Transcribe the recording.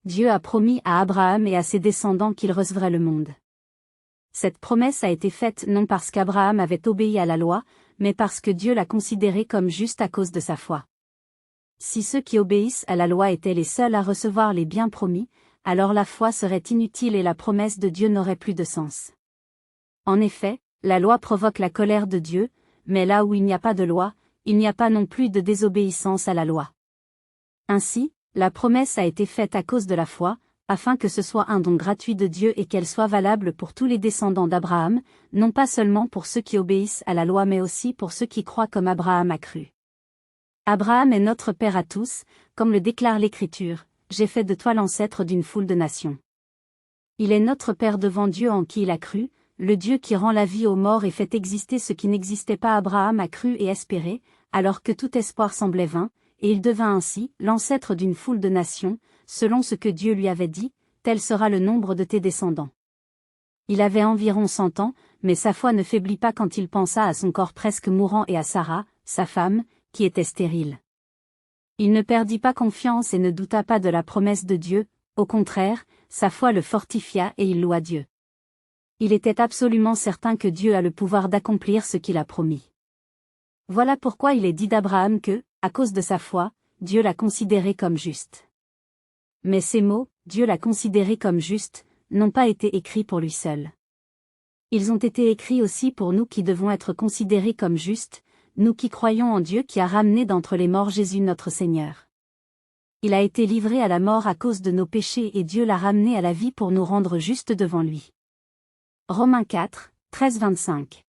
Dieu a promis à Abraham et à ses descendants qu'il recevrait le monde. Cette promesse a été faite non parce qu'Abraham avait obéi à la loi, mais parce que Dieu l'a considéré comme juste à cause de sa foi. Si ceux qui obéissent à la loi étaient les seuls à recevoir les biens promis, alors la foi serait inutile et la promesse de Dieu n'aurait plus de sens. En effet, la loi provoque la colère de Dieu, mais là où il n'y a pas de loi, il n'y a pas non plus de désobéissance à la loi. Ainsi, la promesse a été faite à cause de la foi, afin que ce soit un don gratuit de Dieu et qu'elle soit valable pour tous les descendants d'Abraham, non pas seulement pour ceux qui obéissent à la loi mais aussi pour ceux qui croient comme Abraham a cru. Abraham est notre Père à tous, comme le déclare l'Écriture, « J'ai fait de toi l'ancêtre d'une foule de nations ». Il est notre Père devant Dieu en qui il a cru, le Dieu qui rend la vie aux morts et fait exister ce qui n'existait pas. Abraham a cru et espéré, alors que tout espoir semblait vain, et il devint ainsi l'ancêtre d'une foule de nations, selon ce que Dieu lui avait dit, tel sera le nombre de tes descendants. Il avait environ 100 ans, mais sa foi ne faiblit pas quand il pensa à son corps presque mourant et à Sarah, sa femme, qui était stérile. Il ne perdit pas confiance et ne douta pas de la promesse de Dieu, au contraire, sa foi le fortifia et il loua Dieu. Il était absolument certain que Dieu a le pouvoir d'accomplir ce qu'il a promis. Voilà pourquoi il est dit d'Abraham que, à cause de sa foi, Dieu l'a considéré comme juste. Mais ces mots, Dieu l'a considéré comme juste, n'ont pas été écrits pour lui seul. Ils ont été écrits aussi pour nous qui devons être considérés comme justes, nous qui croyons en Dieu qui a ramené d'entre les morts Jésus notre Seigneur. Il a été livré à la mort à cause de nos péchés et Dieu l'a ramené à la vie pour nous rendre justes devant lui. Romains 4, 13-25.